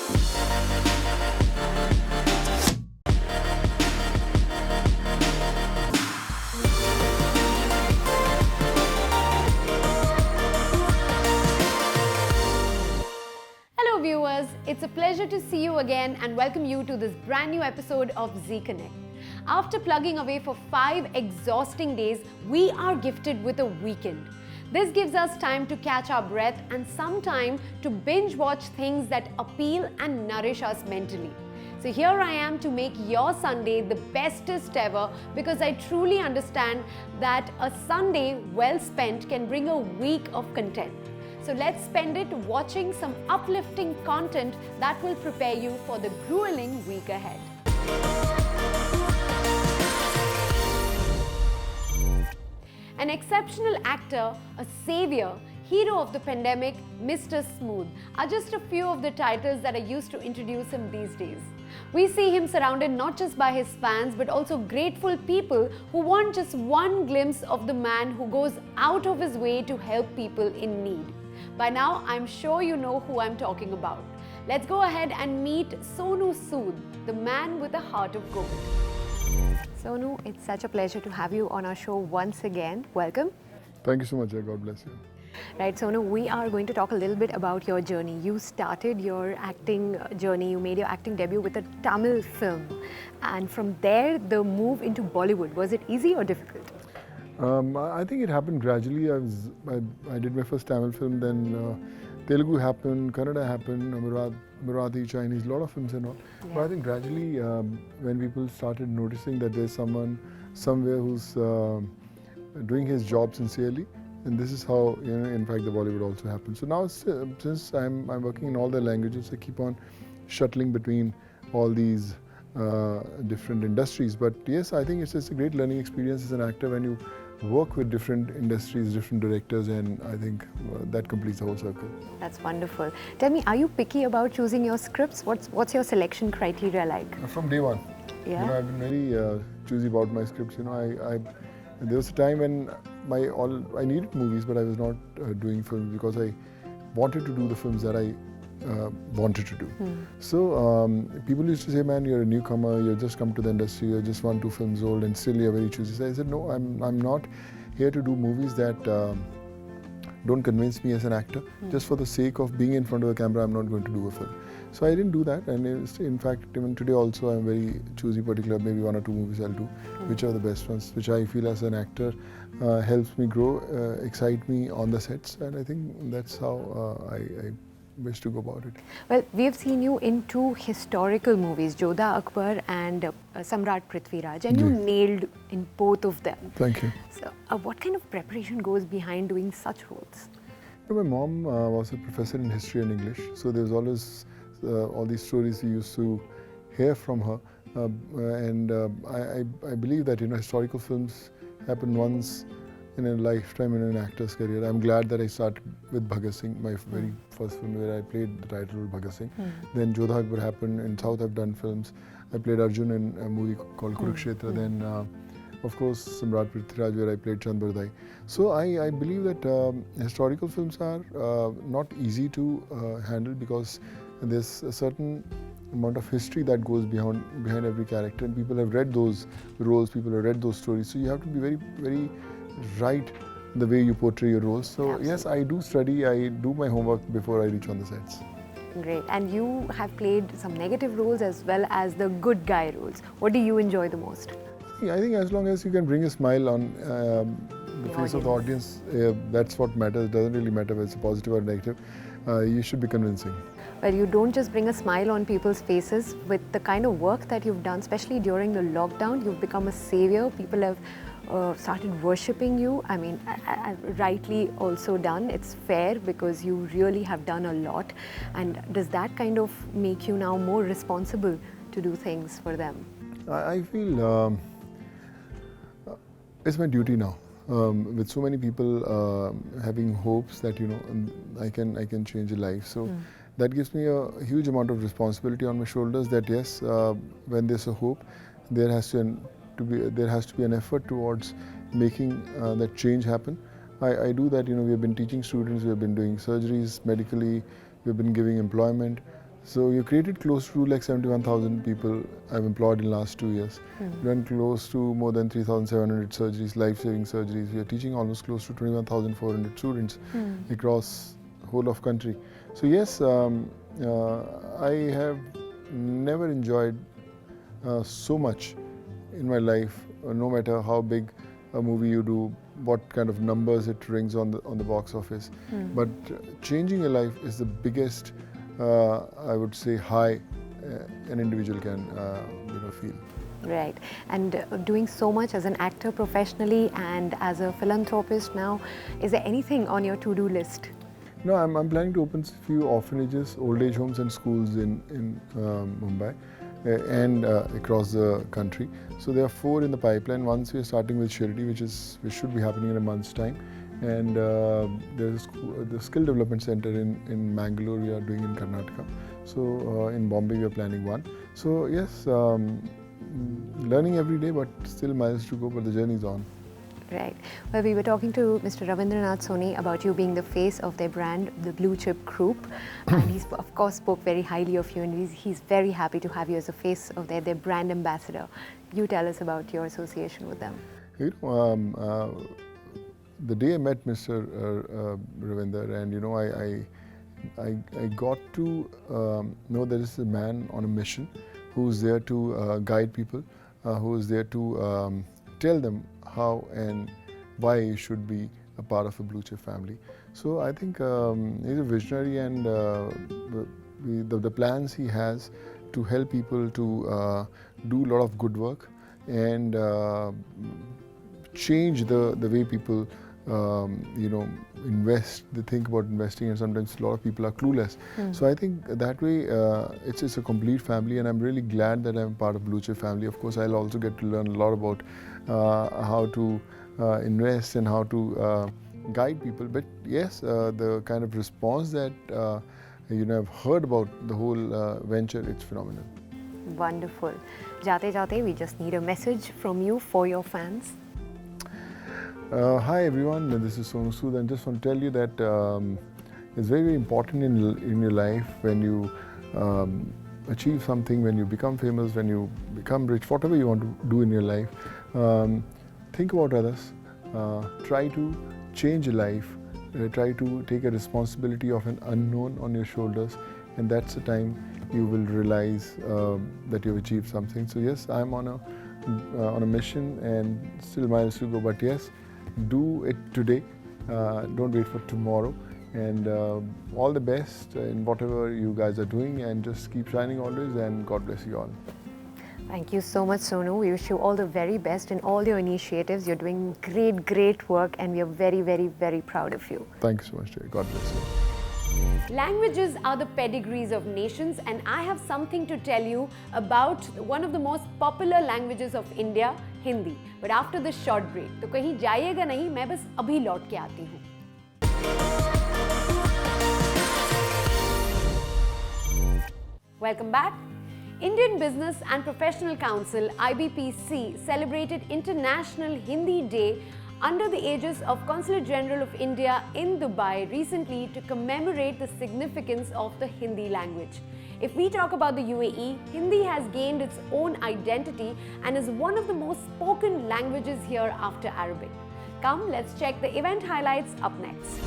Hello viewers, it's a pleasure to see you again and welcome you to this brand new episode of Zee Connect. After plugging away for 5 exhausting days, we are gifted with a weekend. This gives us time to catch our breath and some time to binge watch things that appeal and nourish us mentally. So here I am to make your Sunday the bestest ever because I truly understand that a Sunday well spent can bring a week of content. So let's spend it watching some uplifting content that will prepare you for the grueling week ahead. An exceptional actor, a savior, hero of the pandemic, Mr. Smooth are just a few of the titles that are used to introduce him these days. We see him surrounded not just by his fans but also grateful people who want just one glimpse of the man who goes out of his way to help people in need. By now, I'm sure you know who I'm talking about. Let's go ahead and meet Sonu Sood, the man with a heart of gold. Sonu, it's such a pleasure to have you on our show once again. Welcome. Thank you so much, God bless you. Right, Sonu, we are going to talk a little bit about your journey. You started your acting journey, you made your acting debut with a Tamil film. And from there, the move into Bollywood, was it easy or difficult? I think it happened gradually. I did my first Tamil film, then Telugu happened, Kannada happened, Marathi, Chinese, a lot of films and all. Yeah. But I think gradually when people started noticing that there's someone somewhere who's doing his job sincerely, and this is how, in fact, the Bollywood also happened. So now, since I'm working in all the languages, I keep on shuttling between all these different industries. But yes, I think it's a great learning experience as an actor when you work with different industries, different directors, and I think that completes the whole circle. That's wonderful. Tell me, are you picky about choosing your scripts? What's your selection criteria like? From day one. Yeah. I've been very choosy about my scripts. There was a time when I needed movies, but I was not doing films because I wanted to do the films that I wanted to do. So people used to say, man, you're a newcomer, you've just come to the industry, you're just 1-2 films old and still you're very choosy. So I said, no, I'm not here to do movies that don't convince me as an actor. Just for the sake of being in front of the camera, I'm not going to do a film. So I didn't do that, and in fact even today also I'm very choosy, particular, maybe 1 or 2 movies I'll do, which are the best ones, which I feel as an actor helps me grow, excite me on the sets, and I think that's how I wish to go about it. Well, we have seen you in 2 historical movies, Jodha Akbar and Samrat Prithviraj, and you nailed in both of them. Thank you. So, what kind of preparation goes behind doing such roles? My mom was a professor in history and English, so there's always all these stories we used to hear from her, and I believe that historical films happen once in a lifetime in an actor's career. I'm glad that I started with Bhagat Singh, my very first film where I played the title role Bhagat Singh. Then Jodha Akbar happened. In South I've done films. I played Arjun in a movie called Kurukshetra. Then of course Samrat Prithviraj where I played Chand Bardai. So I believe that historical films are not easy to handle because there's a certain amount of history that goes behind every character, and people have read those roles, people have read those stories. So you have to be very, very right the way you portray your roles. So absolutely. Yes, I do study, I do my homework before I reach on the sets. Great. And you have played some negative roles as well as the good guy roles. What do you enjoy the most? I think as long as you can bring a smile on the face of the audience, that's what matters. It doesn't really matter whether it's positive or negative. You should be convincing. Well, you don't just bring a smile on people's faces. With the kind of work that you've done, especially during the lockdown, you've become a savior. People have started worshipping you. I mean, rightly also done. It's fair because you really have done a lot. And does that kind of make you now more responsible to do things for them? I feel it's my duty now. With so many people having hopes that I can change a life. So that gives me a huge amount of responsibility on my shoulders. That yes, when there's a hope, there has to be an effort towards making that change happen. I do that. We have been teaching students, we have been doing surgeries medically, we have been giving employment. So you created close to like 71,000 people I've employed in the last 2 years. Done close to more than 3,700 surgeries, life-saving surgeries. We are teaching almost close to 21,400 students across whole of country. So yes, I have never enjoyed so much in my life, no matter how big a movie you do, what kind of numbers it rings on the box office. But changing a life is the biggest, I would say, high an individual can feel. Right, and doing so much as an actor professionally and as a philanthropist now, is there anything on your to-do list? No, I'm planning to open a few orphanages, old age homes and schools in Mumbai and across the country. So there are 4 in the pipeline. Once we are starting with Shirdi, which should be happening in a month's time. And there's the skill development center in Mangalore we are doing in Karnataka. So in Bombay we are planning one. So yes, learning every day, but still miles to go, but the journey is on. Right. Well, we were talking to Mr. Ravindranath Soni about you being the face of their brand, the Blue Chip Group. And he's, of course, spoke very highly of you, and he's very happy to have you as a face of their brand ambassador. You tell us about your association with them. You know, the day I met Mr. Ravinder, and I got to know there is a man on a mission who's there to guide people, who is there to tell them how and why you should be a part of a blue chip family. So I think he's a visionary, and the plans he has to help people to do a lot of good work and change the way people invest, they think about investing, and sometimes a lot of people are clueless. So I think that way it's a complete family, and I'm really glad that I'm part of Blue Chip family. Of course, I'll also get to learn a lot about how to invest and how to guide people. But yes, the kind of response that I've heard about the whole venture, it's phenomenal. Wonderful. Jate jate, we just need a message from you for your fans. Hi everyone, this is Sonu Sood, and just want to tell you that it's very, very important in your life when you achieve something, when you become famous, when you become rich, whatever you want to do in your life. Think about others, try to change your life, try to take a responsibility of an unknown on your shoulders, and that's the time you will realize that you've achieved something. So yes, I'm on a mission and still miles to go, but yes, do it today, don't wait for tomorrow, and all the best in whatever you guys are doing, and just keep shining always, and God bless you all. Thank you so much, Sonu. We wish you all the very best in all your initiatives. You're doing great, great work, and we are very, very, very proud of you. Thank you so much, dear. God bless you. Languages are the pedigrees of nations, and I have something to tell you about one of the most popular languages of India, Hindi. But after this short break, तो कहीं जाइएगा नहीं, मैं बस अभी लौट के आती हूँ. Welcome back. Indian Business and Professional Council (IBPC) celebrated International Hindi Day under the aegis of Consulate General of India in Dubai recently to commemorate the significance of the Hindi language. If we talk about the UAE, Hindi has gained its own identity and is one of the most spoken languages here after Arabic. Come, let's check the event highlights up next.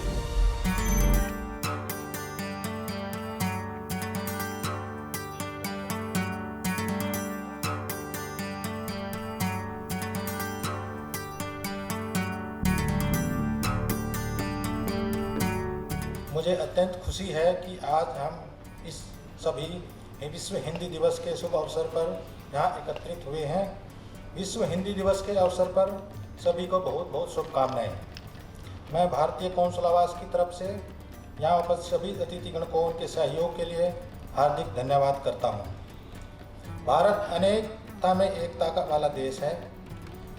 मुझे अत्यंत खुशी है कि आज हम इस सभी विश्व हिंदी दिवस के शुभ अवसर पर यहाँ एकत्रित हुए हैं। विश्व हिंदी दिवस के अवसर पर सभी को बहुत बहुत शुभकामनाएं। मैं भारतीय कौंसल आवास की तरफ से यहाँ उपस्थित सभी अतिथिगण को उनके सहयोग के लिए हार्दिक धन्यवाद करता हूँ। भारत अनेकता में एकता वाला देश है।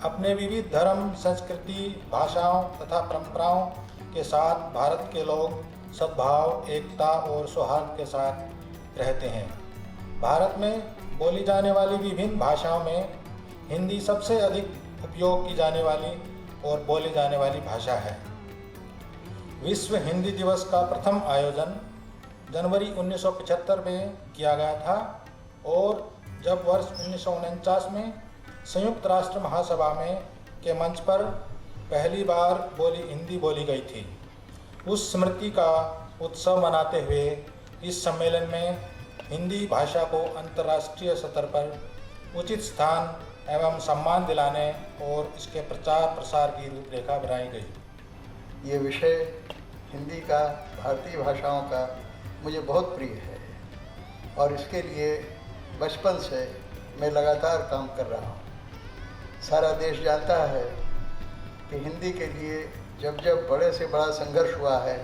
अपने विविध धर्म, संस्कृति, भाषाओं तथा परंपराओं के साथ भारत के लोग सद्भाव, एकता और सौहार्द के साथ रहते हैं। भारत में बोली जाने वाली विभिन्न भाषाओं में हिंदी सबसे अधिक उपयोग की जाने वाली और बोली जाने वाली भाषा है। विश्व हिंदी दिवस का प्रथम आयोजन जनवरी 1975 में किया गया था और जब वर्ष 1949 में संयुक्त राष्ट्र महासभा में के मंच पर पहली बार हिंदी बोली गई थी। उस स्मृति का उत्सव मनाते हुए इस सम्मेलन में हिंदी भाषा को अंतर्राष्ट्रीय स्तर पर उचित स्थान एवं सम्मान दिलाने और इसके प्रचार प्रसार की रूपरेखा बनाई गई। ये विषय हिंदी का, भारतीय भाषाओं का मुझे बहुत प्रिय है और इसके लिए बचपन से मैं लगातार काम कर रहा हूँ। सारा देश जानता है कि हिंदी के लिए जब जब बड़े से बड़ा संघर्ष हुआ है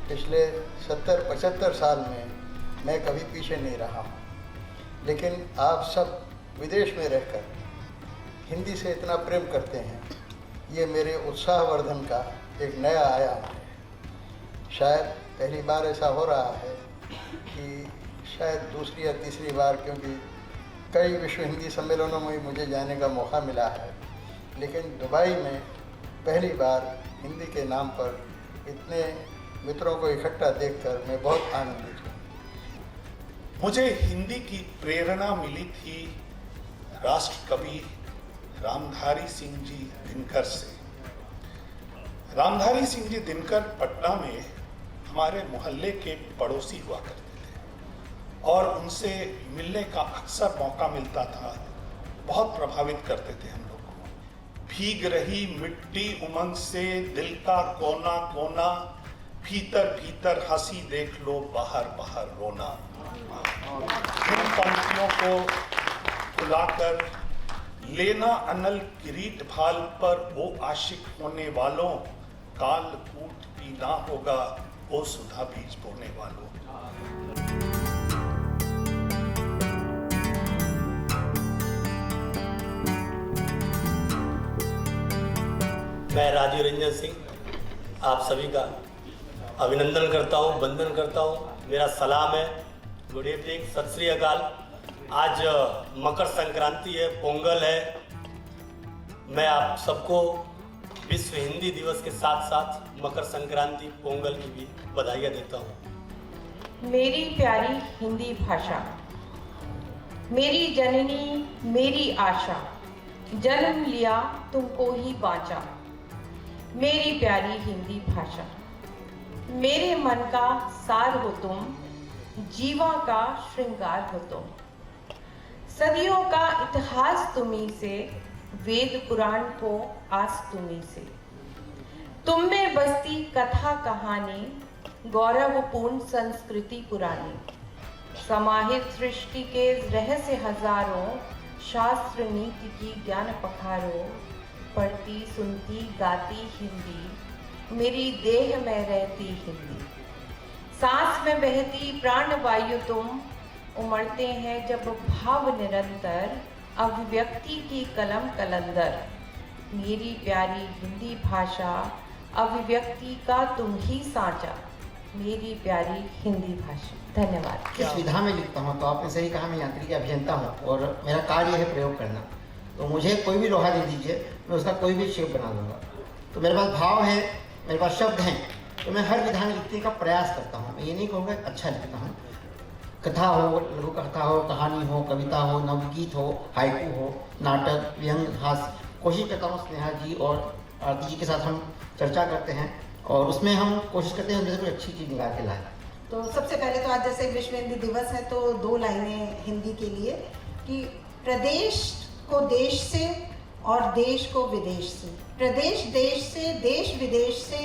पिछले 70-75 साल में, मैं कभी पीछे नहीं रहा हूँ। लेकिन आप सब विदेश में रहकर हिंदी से इतना प्रेम करते हैं, ये मेरे उत्साहवर्धन का एक नया आयाम है। शायद पहली बार ऐसा हो रहा है कि शायद दूसरी या तीसरी बार, क्योंकि कई विश्व हिंदी सम्मेलनों में मुझे जाने का मौका मिला है, लेकिन दुबई में पहली बार हिंदी के नाम पर इतने मित्रों को इकट्ठा देखकर मैं बहुत आनंदित हूँ। मुझे हिंदी की प्रेरणा मिली थी राष्ट्र कवि रामधारी सिंह जी दिनकर से। रामधारी सिंह जी दिनकर पटना में हमारे मोहल्ले के पड़ोसी हुआ करते थे और उनसे मिलने का अक्सर मौका मिलता था। बहुत प्रभावित करते थे हम लोग को। भीग रही मिट्टी उमंग से दिल का कोना कोना, भीतर भीतर हंसी देख लो बाहर बाहर रोना। इन पंक्तियों को बुलाकर लेना अनल किरीट भाल पर वो आशिक होने वालों, काल कूट पीना होगा वो सुधा बीज बोने वालों। मैं राजीव रंजन सिंह आप सभी का अभिनंदन करता हूँ, वंदन करता हूँ। मेरा सलाम है, गुड इवनिंग, सत श्री अकाल। आज मकर संक्रांति है, पोंगल है। मैं आप सबको विश्व हिंदी दिवस के साथ साथ मकर संक्रांति पोंगल की भी बधाइयाँ देता हूँ। मेरी प्यारी हिंदी भाषा, मेरी जननी मेरी आशा, जन्म लिया तुमको ही बाँचा। मेरी प्यारी हिंदी भाषा, मेरे मन का सार हो तुम, जीवा का श्रृंगार हो तुम। सदियों का इतिहास तुम्ही से, वेद पुराण को आस तुम्ही से। तुम में बसती कथा कहानी, गौरवपूर्ण संस्कृति पुरानी। समाहित सृष्टि के रहस्य हजारों, शास्त्र नीति की ज्ञान पखारो। पढ़ती सुनती गाती हिंदी, मेरी देह में रहती हिंदी। सांस में बहती प्राण वायु तुम, उमड़ते हैं जब भाव निरंतर। अभिव्यक्ति की कलम कलंदर, मेरी प्यारी हिंदी भाषा। अभिव्यक्ति का तुम ही सांचा, मेरी प्यारी हिंदी भाषा। धन्यवाद। इस विधा में लिखता हूँ तो आपने सही कहा, मैं यांत्रिकी अभियंता हूँ और मेरा कार्य है प्रयोग करना। तो मुझे कोई भी लोहा दे दीजिए, मैं उसका कोई भी शेप बना दूंगा। तो मेरे पास भाव है, मेरे पास शब्द हैं, तो मैं हर विधा में लिखने का प्रयास करता हूँ। मैं ये नहीं कहूँगा अच्छा लिखता हूँ। कथा हो, लघु कथा हो, कहानी हो, कविता हो, नवगीत हो, हाइकू हो, नाटक, व्यंग, हास्य, कोशिश करता हूँ स्नेहा जी और आरती जी के साथ हम चर्चा करते हैं और उसमें हम कोशिश करते हैं उनमें से कोई अच्छी चीज़ निकाल के लाएं। तो सबसे पहले तो आज जैसे विश्व हिंदी दिवस है तो 2 लाइनें हिंदी के लिए कि प्रदेश को देश से और देश को विदेश से, प्रदेश देश से, देश विदेश से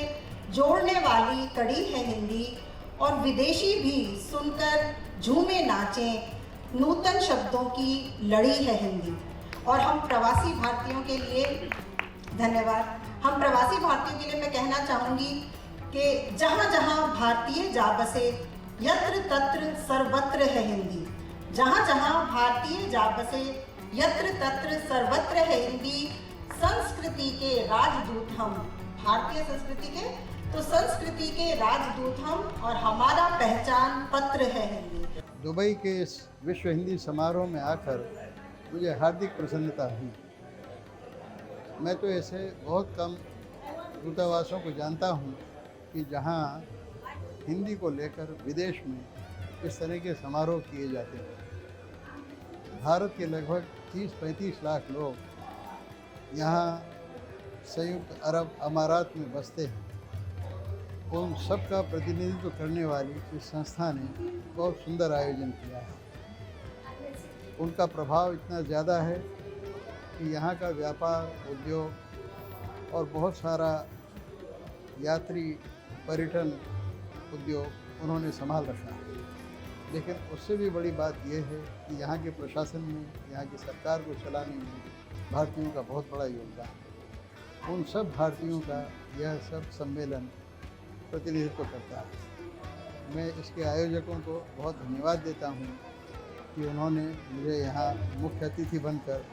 जोड़ने वाली कड़ी है हिंदी और विदेशी भी सुनकर झूमे नाचें। नूतन शब्दों की लड़ी है हिंदी। और हम प्रवासी भारतीयों के लिए धन्यवाद। हम प्रवासी भारतीयों के लिए मैं कहना चाहूँगी कि जहाँ जहाँ भारतीय जा बसे, यत्र तत्र सर्वत्र है हिंदी। जहाँ जहाँ भारतीय जा बसे, यत्र तत्र सर्वत्र है हिंदी। संस्कृति के राजदूत हम, भारतीय संस्कृति के, तो संस्कृति के राजदूत हम और हमारा पहचान पत्र है हिंदी। दुबई के इस विश्व हिंदी समारोह में आकर मुझे हार्दिक प्रसन्नता हुई। मैं तो ऐसे बहुत कम दूतावासों को जानता हूँ कि जहाँ हिंदी को लेकर विदेश में इस तरह के समारोह किए जाते हैं। भारत के लगभग 30-35 लाख लोग यहाँ संयुक्त अरब अमारात में बसते हैं। उन सब का प्रतिनिधित्व करने वाली इस संस्था ने बहुत सुंदर आयोजन किया है। उनका प्रभाव इतना ज़्यादा है कि यहाँ का व्यापार, उद्योग और बहुत सारा यात्री पर्यटन उद्योग उन्होंने संभाल रखा है। लेकिन उससे भी बड़ी बात यह है कि यहाँ के प्रशासन में, यहाँ की सरकार को चलाने में भारतीयों का बहुत बड़ा योगदान है। उन सब भारतीयों का यह सब सम्मेलन प्रतिनिधित्व करता है। मैं इसके आयोजकों को बहुत धन्यवाद देता हूँ कि उन्होंने मुझे यहाँ मुख्य अतिथि बनकर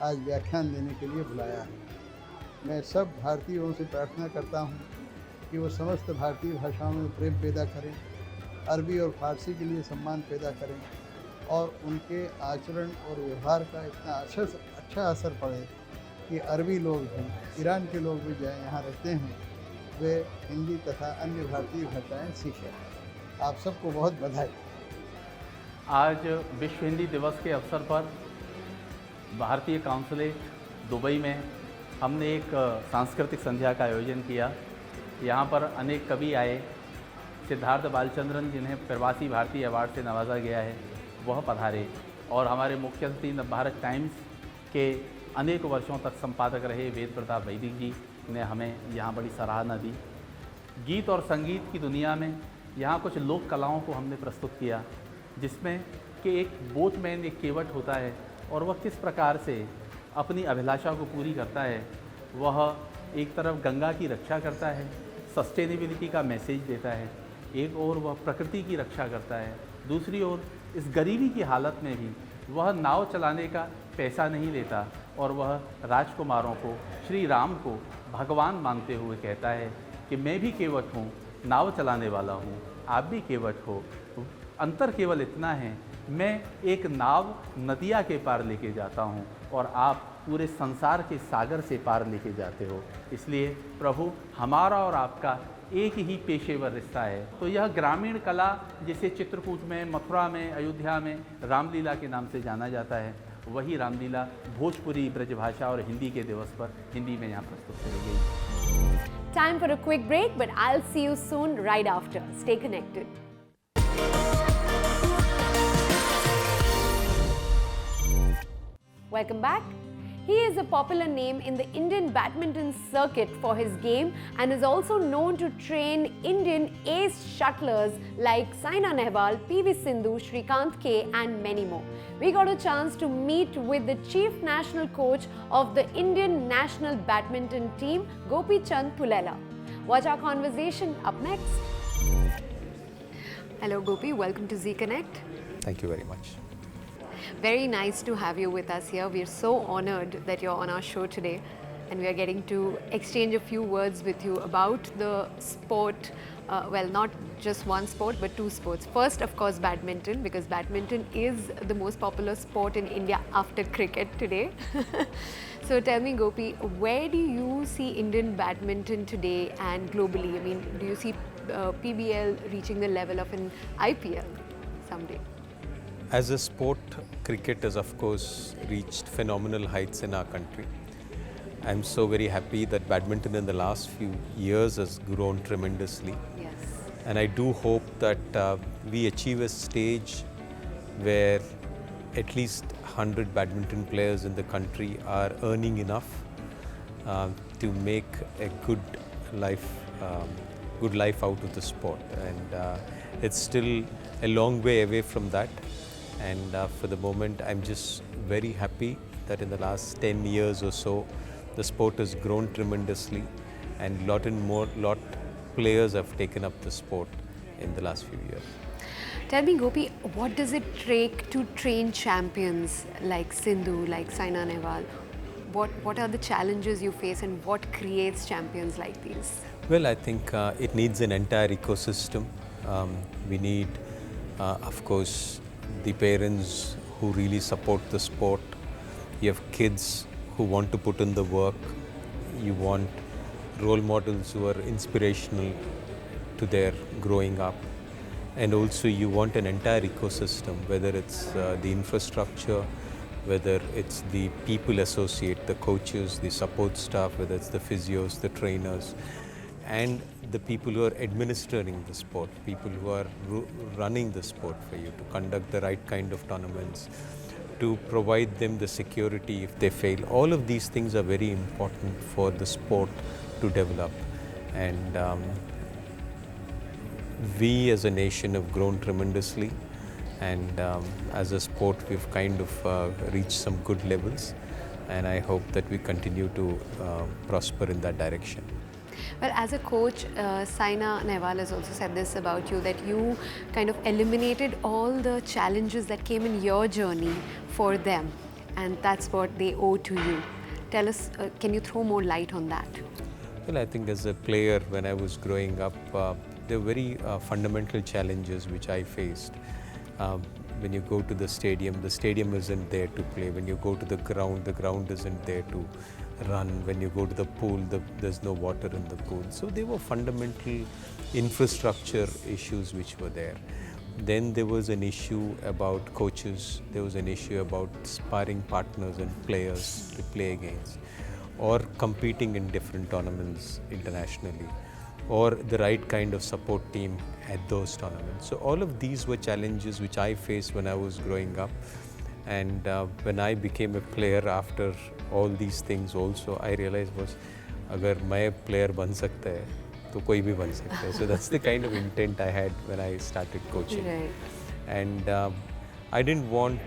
आज व्याख्यान देने के लिए बुलाया है। मैं सब भारतीयों से प्रार्थना करता हूँ कि वो समस्त भारतीय भाषाओं में प्रेम पैदा करें, अरबी और फारसी के लिए सम्मान पैदा करें और उनके आचरण और व्यवहार का इतना अच्छा असर पड़े कि अरबी लोग भी, ईरान के लोग भी जहाँ यहाँ रहते हैं, वे हिंदी तथा अन्य भारतीय भाषाएं सीखें। आप सबको बहुत बधाई। आज विश्व हिंदी दिवस के अवसर पर भारतीय काउंसलेट दुबई में हमने एक सांस्कृतिक संध्या का आयोजन किया। यहाँ पर अनेक कवि आए। सिद्धार्थ बालचंद्रन, जिन्हें प्रवासी भारतीय अवार्ड से नवाजा गया है, वह पधारे और हमारे मुख्य अतिथि नवभारत टाइम्स के अनेक वर्षों तक संपादक रहे वेद प्रताप वैदिक जी ने हमें यहाँ बड़ी सराहना दी। गीत और संगीत की दुनिया में यहाँ कुछ लोक कलाओं को हमने प्रस्तुत किया, जिसमें कि एक बोटमैन, एक केवट होता है और वह किस प्रकार से अपनी अभिलाषा को पूरी करता है। वह एक तरफ गंगा की रक्षा करता है, सस्टेनेबिलिटी का मैसेज देता है, एक ओर वह प्रकृति की रक्षा करता है, दूसरी ओर इस गरीबी की हालत में भी वह नाव चलाने का पैसा नहीं लेता और वह राजकुमारों को, श्री राम को भगवान मानते हुए कहता है कि मैं भी केवट हूँ, नाव चलाने वाला हूँ, आप भी केवट हो। अंतर केवल इतना है, मैं एक नाव नदिया के पार लेके जाता हूँ और आप पूरे संसार के सागर से पार लेके जाते हो। इसलिए प्रभु, हमारा और आपका एक ही पेशेवर रिश्ता है। तो यह ग्रामीण कला, जिसे चित्रकूट में, मथुरा में, अयोध्या में रामलीला के नाम से जाना जाता है, वही रामलीला भोजपुरी, ब्रजभाषा और हिंदी के दिवस पर हिंदी में यहाँ प्रस्तुत करी गई। Time for a quick break, but I'll see you soon right after. Stay connected. Welcome back. He is a popular name in the Indian badminton circuit for his game and is also known to train Indian ace shuttlers like Saina Nehwal, PV Sindhu, Srikanth K and many more. We got a chance to meet with the chief national coach of the Indian national badminton team, Gopichand Pullela. Watch our conversation up next. Hello Gopi, welcome to Zee Connect. Thank you very much. Very nice to have you with us here. We are so honored that you're on our show today and we are getting to exchange a few words with you about the sport. Well, not just one sport, but two sports. First, of course, badminton, because badminton is the most popular sport in India after cricket today. So tell me, Gopi, where do you see Indian badminton today and globally? I mean, do you see PBL reaching the level of an IPL someday? As a sport, cricket has of course reached phenomenal heights in our country. I'm so very happy that badminton in the last few years has grown tremendously. Yes. And I do hope that we achieve a stage where at least 100 badminton players in the country are earning enough to make a good life out of the sport. And it's still a long way away from that. And for the moment, I'm just very happy that in the last 10 years or so, the sport has grown tremendously and lot players have taken up the sport in the last few years. Tell me, Gopi, what does it take to train champions like Sindhu, like Saina Nehwal? What are the challenges you face and what creates champions like these? Well, I think it needs an entire ecosystem. We need, of course, the parents who really support the sport. You have kids who want to put in the work. You want role models who are inspirational to their growing up. and also you want an entire ecosystem, whether it's the infrastructure, whether it's the people associate, the coaches, the support staff, whether it's the physios, the trainers, and the people who are administering the sport, people who are running the sport for you, to conduct the right kind of tournaments, to provide them the security if they fail. All of these things are very important for the sport to develop. And we as a nation have grown tremendously, and as a sport we've kind of reached some good levels, and I hope that we continue to prosper in that direction. Well, as a coach, Saina Nehwal has also said this about you, that you kind of eliminated all the challenges that came in your journey for them, and that's what they owe to you. Tell us, can you throw more light on that? Well, I think as a player, when I was growing up, there were very fundamental challenges which I faced. When you go to the stadium isn't there to play. When you go to the ground isn't there to run. When you go to the pool, there's no water in the pool. So there were fundamental infrastructure issues which were there. Then there was an issue about coaches. There was an issue about sparring partners and players to play against, or competing in different tournaments internationally, or the right kind of support team at those tournaments. So all of these were challenges which I faced when I was growing up. And when I became a player, after all these things also, I realized was, agar main player ban sakta hai, to koi bhi ban sakta hai. So that's the kind of intent I had when I started coaching. Right. And I didn't want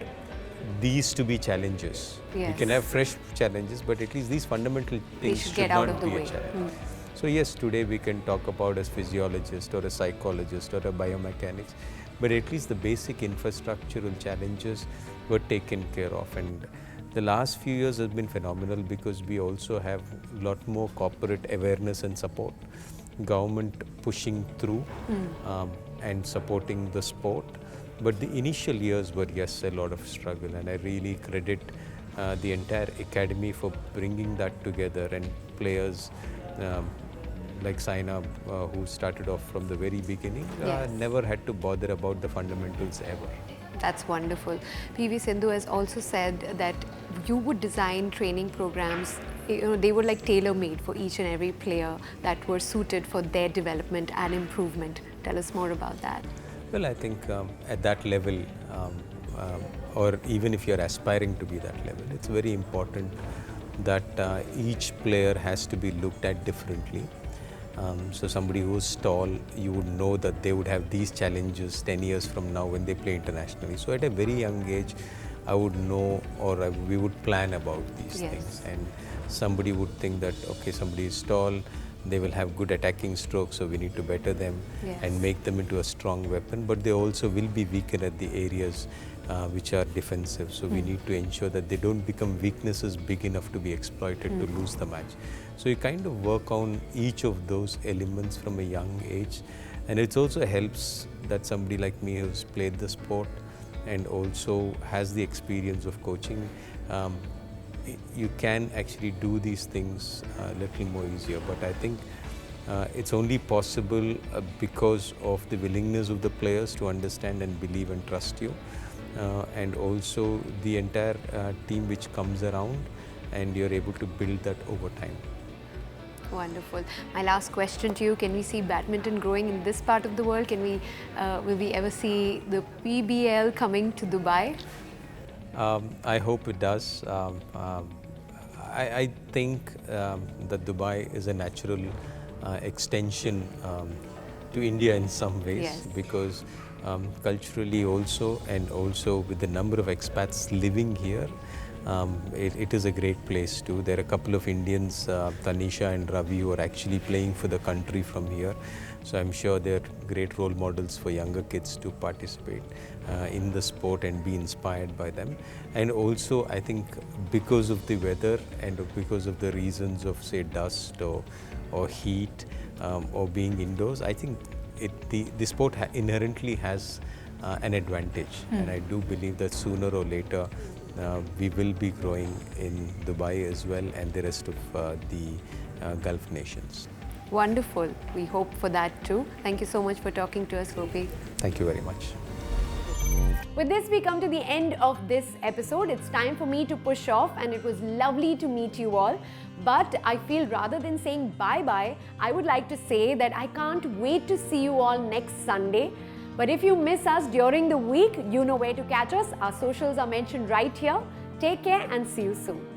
these to be challenges. Yes. We can have fresh challenges, but at least these fundamental things should not be a challenge. So yes, today we can talk about as physiologist or a psychologist or a biomechanics, but at least the basic infrastructural challenges were taken care of. And the last few years have been phenomenal because we also have a lot more corporate awareness and support, government pushing through and supporting the sport. But the initial years were, yes, a lot of struggle, and I really credit the entire academy for bringing that together, and players like Saina, who started off from the very beginning, never had to bother about the fundamentals ever. That's wonderful. PV Sindhu has also said that you would design training programs, they were like tailor-made for each and every player that were suited for their development and improvement. Tell us more about that. Well, I think at that level, or even if you're aspiring to be that level, it's very important that each player has to be looked at differently. So somebody who's tall, you would know that they would have these challenges 10 years from now when they play internationally. So at a very young age, I would know, or we would plan about these things. And somebody would think that, okay, somebody is tall, they will have good attacking strokes, so we need to better them and make them into a strong weapon. But they also will be weaker at the areas which are defensive. So we need to ensure that they don't become weaknesses big enough to be exploited to lose the match. So you kind of work on each of those elements from a young age. And it also helps that somebody like me who's played the sport and also has the experience of coaching, you can actually do these things a little more easier. But I think it's only possible because of the willingness of the players to understand and believe and trust you, and also the entire team which comes around, and you're able to build that over time. Wonderful. My last question to you, can we see badminton growing in this part of the world? Can we, will we ever see the PBL coming to Dubai? I hope it does. I think that Dubai is a natural extension to India in some ways, because culturally also, and also with the number of expats living here, it is a great place too. There are a couple of Indians, Tanisha and Ravi, who are actually playing for the country from here. So I'm sure they're great role models for younger kids to participate in the sport and be inspired by them. And also I think because of the weather and because of the reasons of, say, dust or heat or being indoors, I think the sport inherently has an advantage. And I do believe that sooner or later we will be growing in Dubai as well, and the rest of the Gulf nations. Wonderful. We hope for that too. Thank you so much for talking to us, Gopi. Thank you very much. With this, we come to the end of this episode. It's time for me to push off, and it was lovely to meet you all. But I feel rather than saying bye-bye, I would like to say that I can't wait to see you all next Sunday. But if you miss us during the week, you know where to catch us. Our socials are mentioned right here. Take care and see you soon.